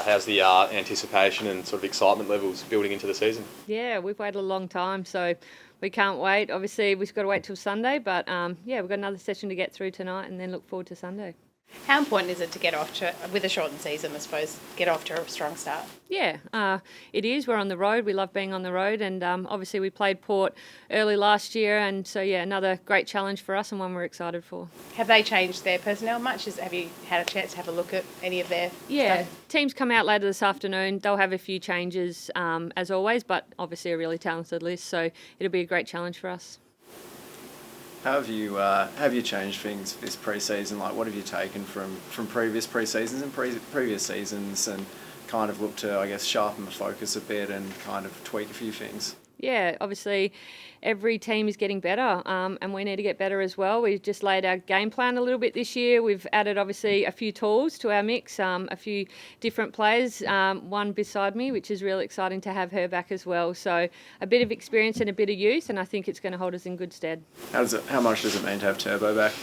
How's the anticipation and sort of excitement levels building into the season? Yeah, we've waited a long time, so we can't wait. Obviously, we've got to wait till Sunday, but we've got another session to get through tonight and then look forward to Sunday. How important is it to get off to, with a shortened season, I suppose, get off to a strong start? Yeah, it is. We're on the road. We love being on the road, and obviously we played Port early last year, and so another great challenge for us and one we're excited for. Have they changed their personnel much? Have you had a chance to have a look at any of their stuff? Teams come out later this afternoon. They'll have a few changes as always, but obviously a really talented list, so it'll be a great challenge for us. How have you changed things this pre-season? Like, what have you taken from previous pre-seasons and previous seasons, and kind of look to, I guess, sharpen the focus a bit and kind of tweak a few things? Yeah, obviously every team is getting better and we need to get better as well. We've just laid our game plan a little bit this year. We've added obviously a few tools to our mix, a few different players, one beside me, which is really exciting to have her back as well. So a bit of experience and a bit of youth, and I think it's going to hold us in good stead. How much does it mean to have Turbo back?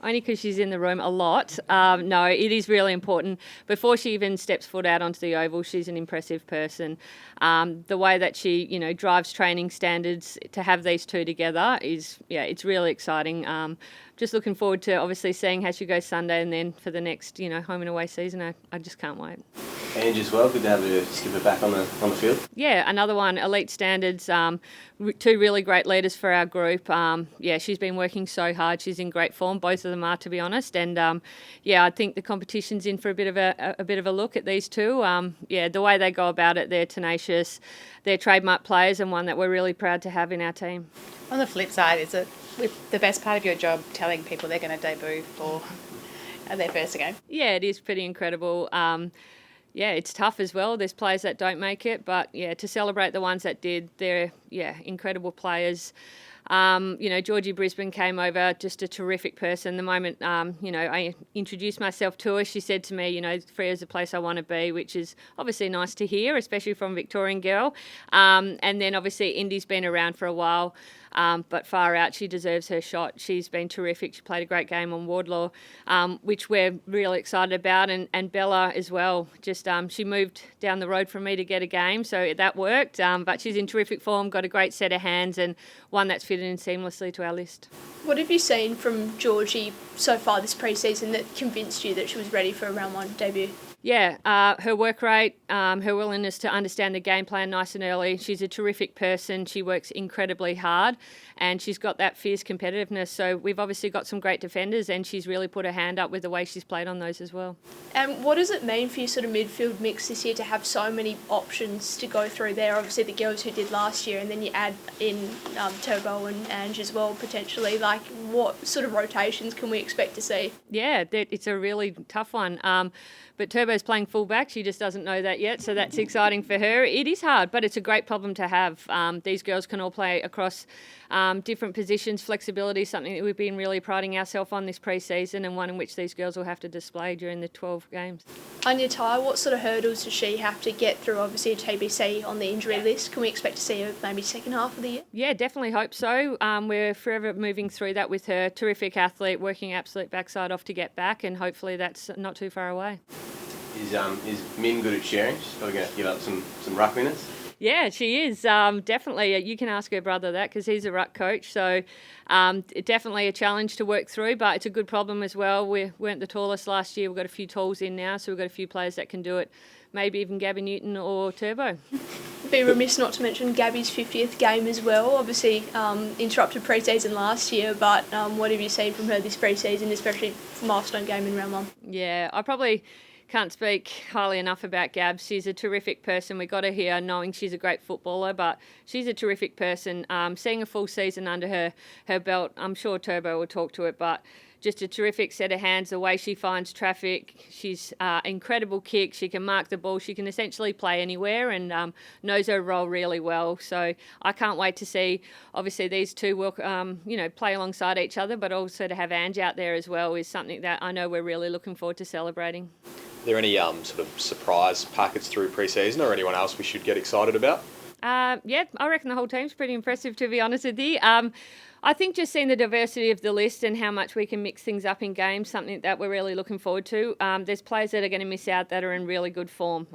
Only because she's in the room a lot. No, it is really important. Before she even steps foot out onto the oval, she's an impressive person. The way that she, drives training standards, to have these two together is, it's really exciting. Just looking forward to obviously seeing how she goes Sunday, and then for the next, home and away season. I just can't wait. Ange as well, good to have her skipper back on the field. Yeah, another one, elite standards, two really great leaders for our group. She's been working so hard. She's in great form. Both of them are, to be honest. And I think the competition's in for a bit of a look at these two. The way they go about it, they're tenacious. They're trademark players, and one that we're really proud to have in our team. On the flip side, is it the best part of your job telling people they're going to debut for their first game? Yeah, it is pretty incredible. It's tough as well. There's players that don't make it, but to celebrate the ones that did, they're incredible players. Georgie Brisbane came over, just a terrific person. The moment, I introduced myself to her, she said to me, Frea's the place I want to be, which is obviously nice to hear, especially from a Victorian girl. And then obviously Indy's been around for a while, but far out, she deserves her shot. She's been terrific. She played a great game on Wardlaw, which we're really excited about. And Bella as well. Just she moved down the road from me to get a game, so that worked. But she's in terrific form, got a great set of hands, and one that's fitted in seamlessly to our list. What have you seen from Georgie so far this pre-season that convinced you that she was ready for a round one debut? Her work rate, her willingness to understand the game plan nice and early. She's a terrific person. She works incredibly hard, and she's got that fierce competitiveness. So we've obviously got some great defenders, and she's really put her hand up with the way she's played on those as well. And what does it mean for your sort of midfield mix this year to have so many options to go through there? Obviously the girls who did last year, and then you add in Turbo and Ange as well potentially. Like, what sort of rotations can we expect to see? Yeah, it's a really tough one. But Turbo's playing fullback. She just doesn't know that yet, so that's exciting for her. It is hard, but it's a great problem to have. These girls can all play across different positions. Flexibility is something that we've been really priding ourselves on this pre-season, and one in which these girls will have to display during the 12 games. Anya Ty, what sort of hurdles does she have to get through? Obviously a TBC on the injury list. Can we expect to see her maybe second half of the year? Yeah, definitely hope so. We're forever moving through that with her. Terrific athlete, working absolute backside off to get back, and hopefully that's not too far away. Is Min good at sharing? She's probably going to give up some ruck minutes. Yeah, she is. Definitely. You can ask her brother that, because he's a ruck coach. So definitely a challenge to work through, but it's a good problem as well. We weren't the tallest last year. We've got a few tools in now, so we've got a few players that can do it. Maybe even Gabby Newton or Turbo. Be remiss not to mention Gabby's 50th game as well. Obviously interrupted pre-season last year, but what have you seen from her this pre-season, especially milestone game in round one? Yeah, I probably can't speak highly enough about Gab. She's a terrific person. We got her here knowing she's a great footballer, but she's a terrific person. Seeing a full season under her belt, I'm sure Turbo will talk to it, but just a terrific set of hands, the way she finds traffic. She's incredible kick. She can mark the ball. She can essentially play anywhere, and knows her role really well. So I can't wait to see, obviously, these two will play alongside each other, but also to have Ange out there as well is something that I know we're really looking forward to celebrating. Are there any sort of surprise packets through pre-season, or anyone else we should get excited about? I reckon the whole team's pretty impressive, to be honest with you. I think just seeing the diversity of the list and how much we can mix things up in games, something that we're really looking forward to. There's players that are going to miss out that are in really good form.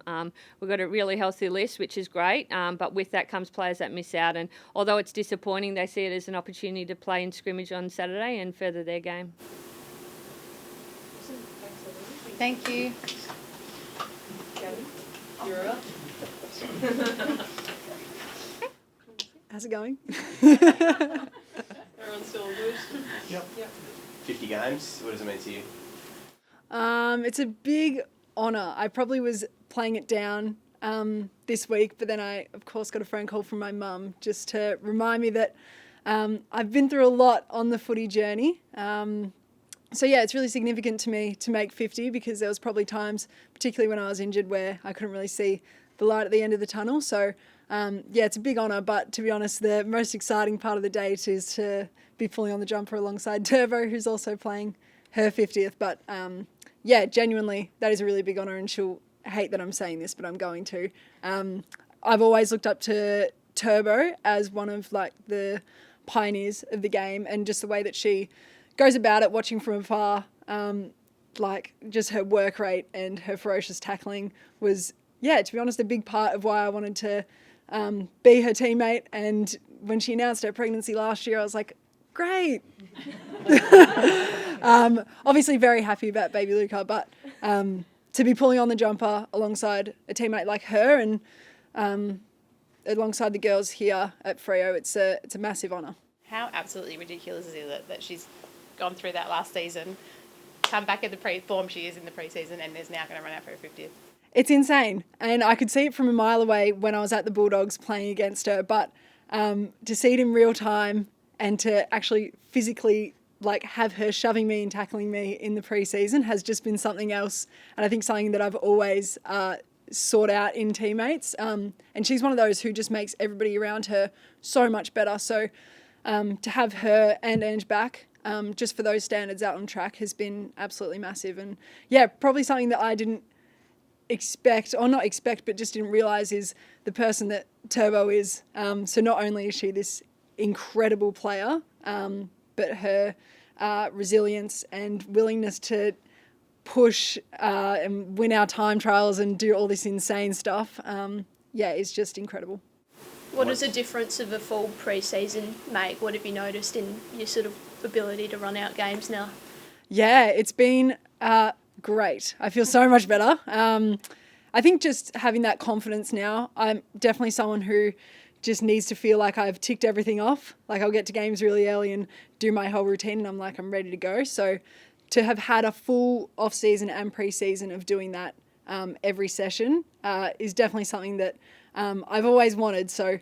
We've got a really healthy list, which is great, but with that comes players that miss out. And although it's disappointing, they see it as an opportunity to play in scrimmage on Saturday and further their game. Thank you. Gabby, you're up. How's it going? Everyone's still good? Yep. 50 games, what does it mean to you? It's a big honour. I probably was playing it down this week, but then I, of course, got a phone call from my mum just to remind me that I've been through a lot on the footy journey. So, yeah, it's really significant to me to make 50 because there was probably times, particularly when I was injured, where I couldn't really see the light at the end of the tunnel. So, yeah, it's a big honour, but to be honest, the most exciting part of the date is to be pulling on the jumper alongside Turbo, who's also playing her 50th. But, yeah, genuinely, that is a really big honour, and she'll hate that I'm saying this, but I'm going to. I've always looked up to Turbo as one of, like, the pioneers of the game, and just the way that she goes about it, watching from afar, like, just her work rate and her ferocious tackling was, yeah, to be honest, a big part of why I wanted to be her teammate. And when she announced her pregnancy last year, I was like, great. Obviously very happy about baby Luca, but to be pulling on the jumper alongside a teammate like her and alongside the girls here at Freo, it's a massive honour. How absolutely ridiculous is it that she's gone through that last season, come back at the form she is in the pre-season, and is now going to run out for her 50th? It's insane, and I could see it from a mile away when I was at the Bulldogs playing against her, but to see it in real time and to actually physically like have her shoving me and tackling me in the pre-season has just been something else, and I think something that I've always sought out in teammates, and she's one of those who just makes everybody around her so much better. So to have her and Ange back just for those standards out on track has been absolutely massive, and yeah, probably something that I didn't expect, or not expect, but just didn't realise is the person that Turbo is. So not only is she this incredible player, but her resilience and willingness to push and win our time trials and do all this insane stuff, yeah, is just incredible. What does the difference of a full pre-season make? What have you noticed in your sort of ability to run out games now? Yeah, it's been great. I feel so much better. I think just having that confidence now, I'm definitely someone who just needs to feel like I've ticked everything off. Like I'll get to games really early and do my whole routine and I'm like, I'm ready to go. So to have had a full off-season and pre-season of doing that every session is definitely something that I've always wanted. So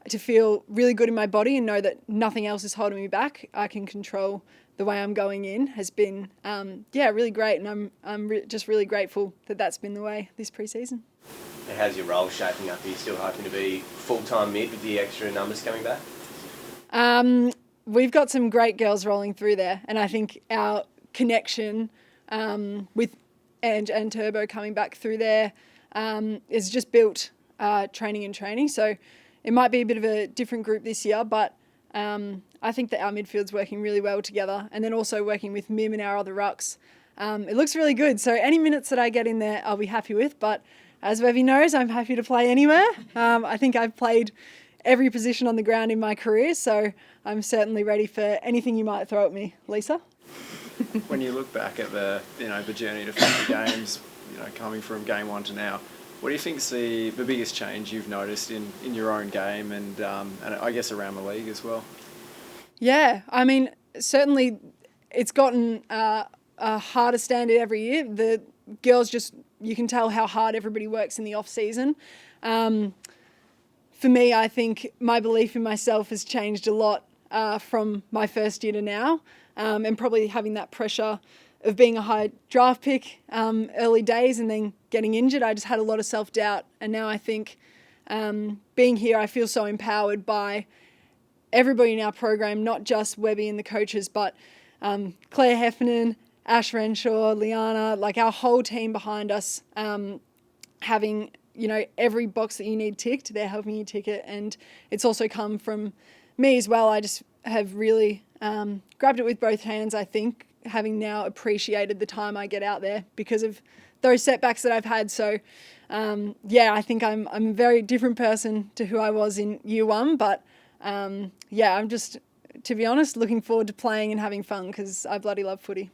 to feel really good in my body and know that nothing else is holding me back, I can control the way I'm going in, has been, really great. And I'm just really grateful that that's been the way this pre-season. And how's your role shaping up? Are you still hoping to be full-time mid with the extra numbers coming back? We've got some great girls rolling through there, and I think our connection with Ange and Turbo coming back through there is just built training. So it might be a bit of a different group this year, but I think that our midfield's working really well together, and then also working with Mim and our other rucks. It looks really good. So any minutes that I get in there, I'll be happy with. But as Webby knows, I'm happy to play anywhere. I think I've played every position on the ground in my career, so I'm certainly ready for anything you might throw at me, Lisa. When you look back at the journey to 50 games, coming from game one to now, what do you think's the biggest change you've noticed in your own game and I guess around the league as well? Yeah, I mean, certainly it's gotten a harder standard every year. The girls just, you can tell how hard everybody works in the off season. For me, I think my belief in myself has changed a lot from my first year to now, and probably having that pressure of being a high draft pick early days and then getting injured. I just had a lot of self-doubt, and now I think being here, I feel so empowered by everybody in our program, not just Webby and the coaches, but Claire Heffernan, Ash Renshaw, Liana, like our whole team behind us, having every box that you need ticked, they're helping you tick it. And it's also come from me as well, I just have really grabbed it with both hands, I think, having now appreciated the time I get out there because of those setbacks that I've had. So, I think I'm a very different person to who I was in year one. But, I'm just, to be honest, looking forward to playing and having fun because I bloody love footy.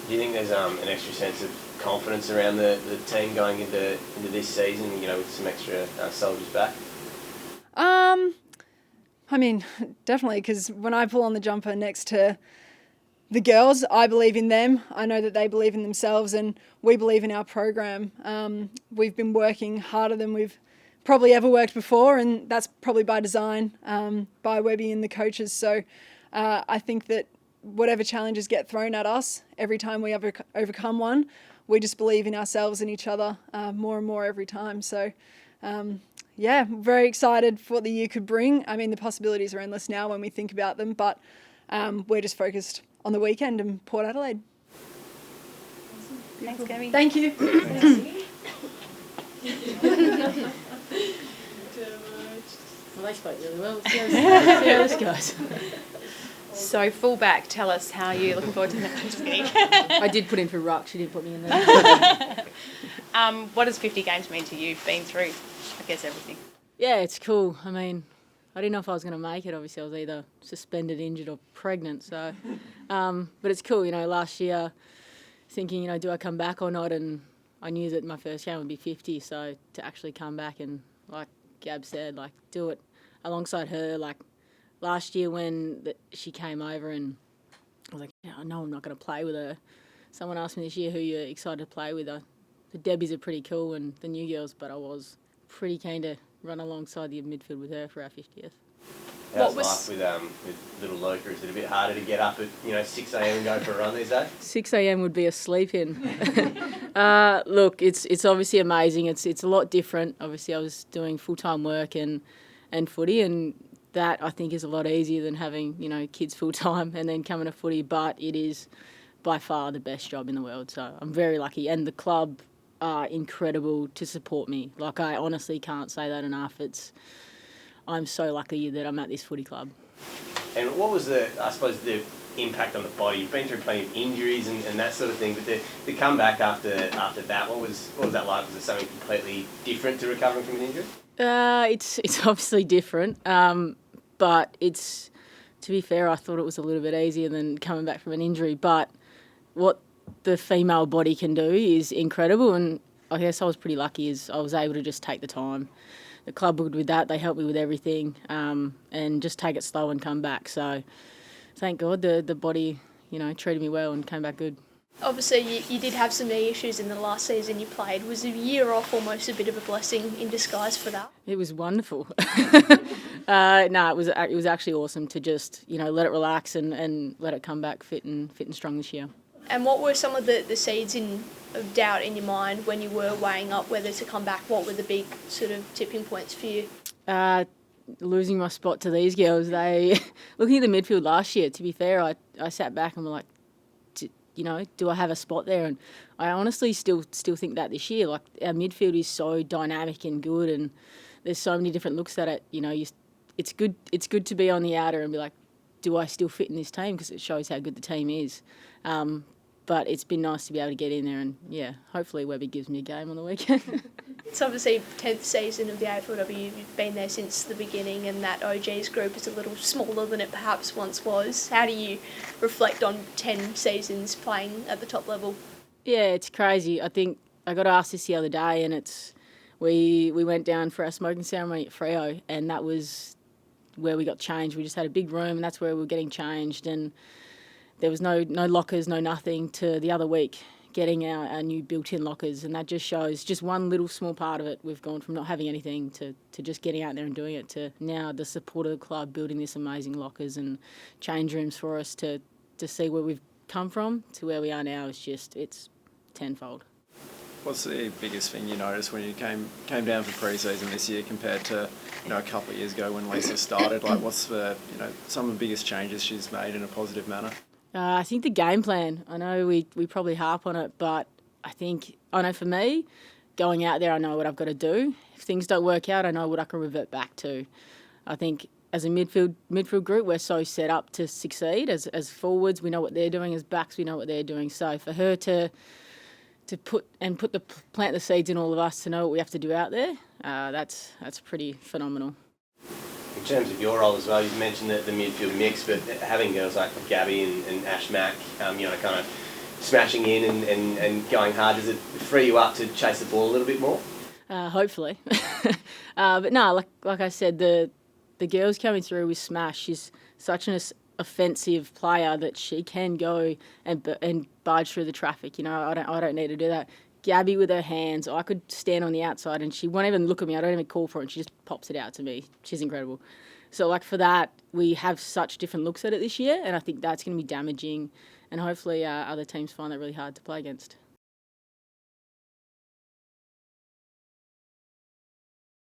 Do you think there's an extra sense of confidence around the team going into this season, with some extra soldiers back? I mean, definitely, because when I pull on the jumper next to the girls, I believe in them. I know that they believe in themselves and we believe in our program. We've been working harder than we've probably ever worked before, and that's probably by design, by Webby and the coaches. So I think that whatever challenges get thrown at us, every time we overcome one, we just believe in ourselves and each other more and more every time. So, very excited for what the year could bring. I mean, the possibilities are endless now when we think about them, but we're just focused on the weekend in Port Adelaide. Thanks, Gabby. Thank you. Well, they spoke really well. See how this goes. So, fullback, tell us how you're looking forward to that. Just kidding. I did put in for ruck. She didn't put me in there. What does 50 games mean to you? Been through, I guess, everything. Yeah, it's cool. I mean, I didn't know if I was going to make it. Obviously, I was either suspended, injured, or pregnant. So, but it's cool. Last year, thinking, do I come back or not? And I knew that my first game would be 50. So to actually come back and, like Gab said, do it alongside her, last year when she came over and I was like, I know I'm not going to play with her. Someone asked me this year who you're excited to play with. The Debbies are pretty cool and the new girls, but I was pretty keen to run alongside the midfield with her for our 50th. How's life with little Luca? Is it a bit harder to get up at 6 a.m. and go for a run these days? 6 a.m. would be a sleep in. Look, it's obviously amazing. It's a lot different. Obviously, I was doing full-time work and footy, and that I think is a lot easier than having kids full-time and then coming to footy. But it is by far the best job in the world. So I'm very lucky, and the club are incredible to support me. I honestly can't say that enough. I'm so lucky that I'm at this footy club. And what was the impact on the body? You've been through plenty of injuries and that sort of thing, but the comeback after that, what was that like? Was it something completely different to recovering from an injury? It's obviously different, but to be fair, I thought it was a little bit easier than coming back from an injury. But what the female body can do is incredible, and I guess I was pretty lucky as I was able to just take the time. The club were good with that. They helped me with everything, and just take it slow and come back. So thank God the body, treated me well and came back good. Obviously, you did have some knee issues in the last season you played. Was a year off almost a bit of a blessing in disguise for that? It was wonderful. It was actually awesome to just let it relax and let it come back fit and strong this year. And what were some of the seeds of doubt in your mind when you were weighing up whether to come back? What were the big sort of tipping points for you? Losing my spot to these girls. Looking at the midfield last year, to be fair, I sat back and were like, do I have a spot there? And I honestly still think that this year. Our midfield is so dynamic and good, and there's so many different looks at it. It's good to be on the outer and be like, do I still fit in this team? Because it shows how good the team is. But it's been nice to be able to get in there and, hopefully Webby gives me a game on the weekend. It's obviously 10th season of the AFLW. You've been there since the beginning, and that OGs group is a little smaller than it perhaps once was. How do you reflect on 10 seasons playing at the top level? Yeah, it's crazy. I think I got asked this the other day, and we went down for our smoking ceremony at Freo, and that was where we got changed. We just had a big room, and that's where we were getting changed, and there was no lockers, no nothing, to the other week getting our new built-in lockers, and that just shows just one little small part of it. We've gone from not having anything to just getting out there and doing it, to now the support of the club building this amazing lockers and change rooms for us to see where we've come from to where we are now. It's tenfold. What's the biggest thing you noticed when you came down for pre-season this year compared to a couple of years ago when Lisa started? What's the some of the biggest changes she's made in a positive manner? I think the game plan. I know we probably harp on it, but I know for me, going out there, I know what I've got to do. If things don't work out, I know what I can revert back to. I think as a midfield group, we're so set up to succeed. As forwards, we know what they're doing. As backs, we know what they're doing. So for her to plant the seeds in all of us to know what we have to do out there, that's pretty phenomenal. In terms of your role as well, you mentioned the midfield mix, but having girls like Gabby and Ash Mack, kind of smashing in and going hard, does it free you up to chase the ball a little bit more? Hopefully. But no, like I said, the girls coming through with Smash, she's such an offensive player that she can go and barge through the traffic. I don't need to do that. Gabby with her hands, I could stand on the outside and she won't even look at me. I don't even call for it and she just pops it out to me. She's incredible. So for that, we have such different looks at it this year, and I think that's going to be damaging, and hopefully other teams find that really hard to play against.